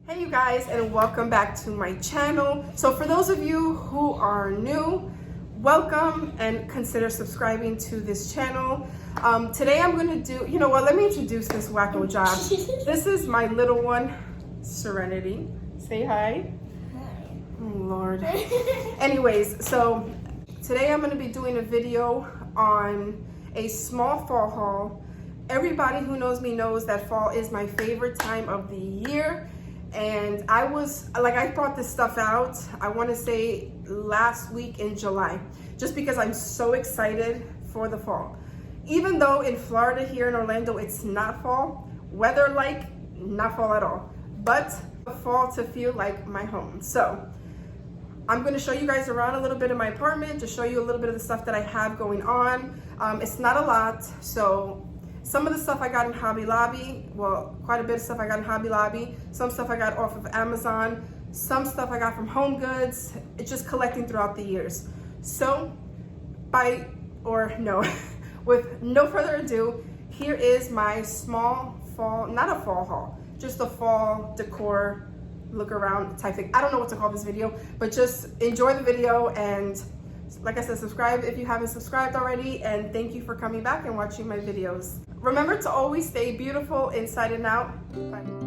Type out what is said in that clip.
Hey you guys, and welcome back to my channel. So for those of you who are new, welcome and consider subscribing to this channel. Today I'm going to do, you know what, let me introduce this wacko job. This is my little one, Serenity. Say hi. Oh Lord. Anyways, so today I'm going to be doing a video on a small fall haul. Everybody who knows me knows that fall is my favorite time of the year. And I brought this stuff out, I want to say last week in July, just because I'm so excited for the fall. Even though in Florida here in Orlando, it's not fall, weather-like, not fall at all, but fall to feel like my home. So I'm going to show you guys around a little bit of my apartment, to show you a little bit of the stuff that I have going on. It's not a lot, so some of the stuff I got in Hobby Lobby, well, quite a bit of stuff I got in Hobby Lobby. Some stuff I got off of Amazon. Some stuff I got from Home Goods. It's just collecting throughout the years. So, with no further ado, here is my small fall, not a fall haul, just a fall decor look around type thing. I don't know what to call this video, but just enjoy the video, and like I said, subscribe if you haven't subscribed already, and thank you for coming back and watching my videos. Remember to always stay beautiful inside and out. Bye.